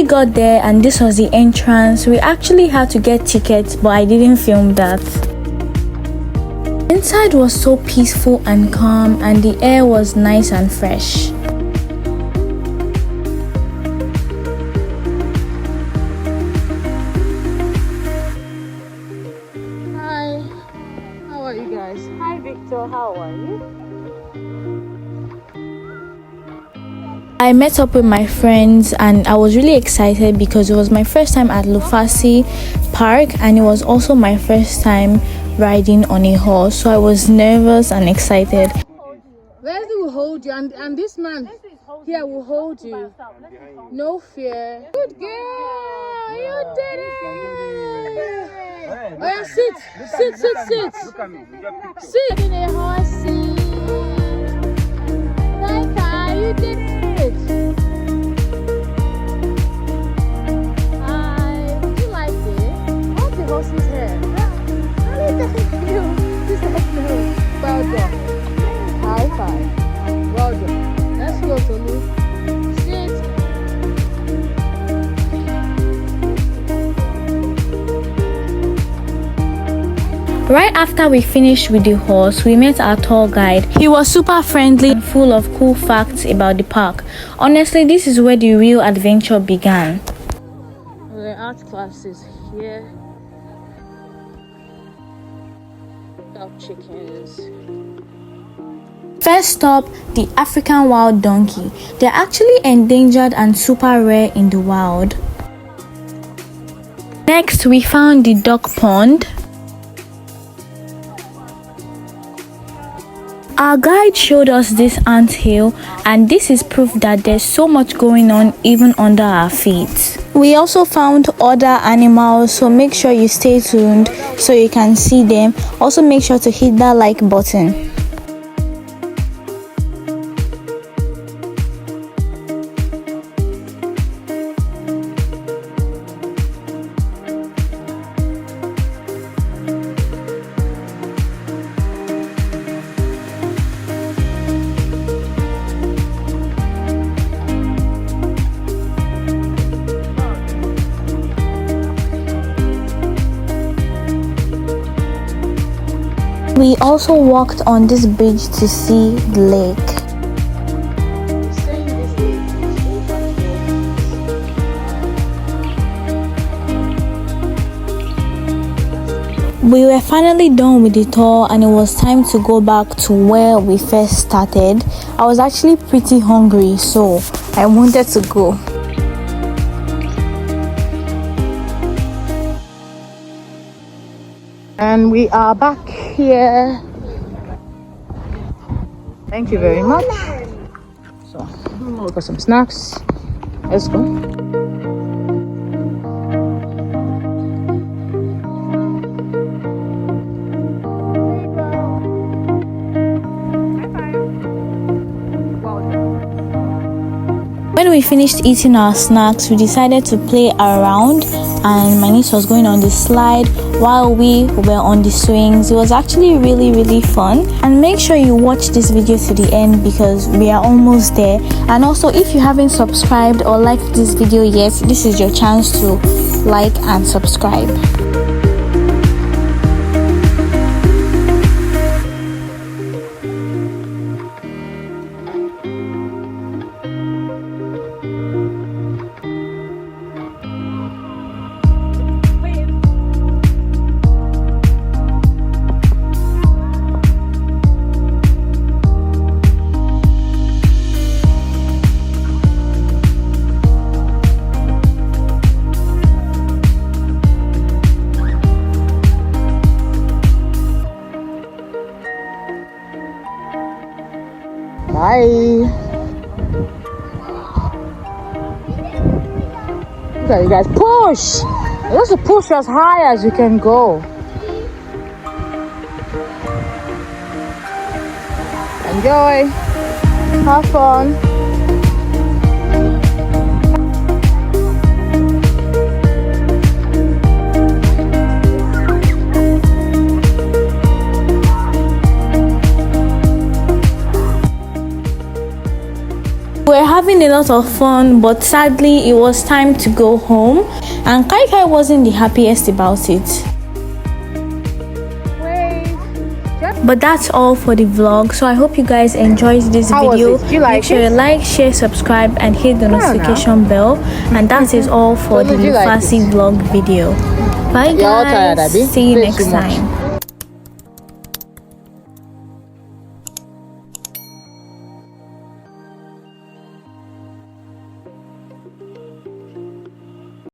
got there and this was the entrance. We actually had to get tickets, but I didn't film that. Inside was so peaceful and calm, and the air was nice and fresh. Hi, how are you guys? Hi Victor, how are you? I met up with my friends and I was really excited because it was my first time at LUFASI Park, and it was also my first time riding on a horse, so I was nervous and excited. Lesley will hold you, and this man here will hold you. No fear. Good girl, you did it! Oh yeah, sit. Sit in a horse seat. You did it! Hi, did you like it? How's the horse's hair? How did that feel? This is no. Well done. High five. Well done. Let's go, Tolu. Sit. Right after we finished with the horse, we met our tour guide. He was super friendly and full of cool facts about the park. Honestly, this is where the real adventure began. The art classes here. Got chickens. First stop, the African wild donkey. They're actually endangered and super rare in the wild. Next, we found the duck pond. Our guide showed us this ant hill, and this is proof that there's so much going on even under our feet. We also found other animals, so make sure you stay tuned so you can see them. Also make sure to hit that like button. We also walked on this bridge to see the lake. We were finally done with the tour and it was time to go back to where we first started. I was actually pretty hungry, so I wanted to go. And we are back here. Thank you very much. So, we got some snacks. Let's go. When we finished eating our snacks, we decided to play around, and my niece was going on the slide while we were on the swings. It was actually really fun. And make sure you watch this video to the end because we are almost there. And also, if you haven't subscribed or liked this video yet, this is your chance to like and subscribe. Bye. Okay, you guys, push. You have to push as high as you can go. Enjoy. Have fun. We're having having a lot of fun, but sadly it was time to go home, and Kai Kai wasn't the happiest about it. But that's all for the vlog. So I hope you guys enjoyed this video. Make sure you like, share, subscribe, and hit the notification bell. And that is all for the LUFASI vlog video. Bye guys. See you next time.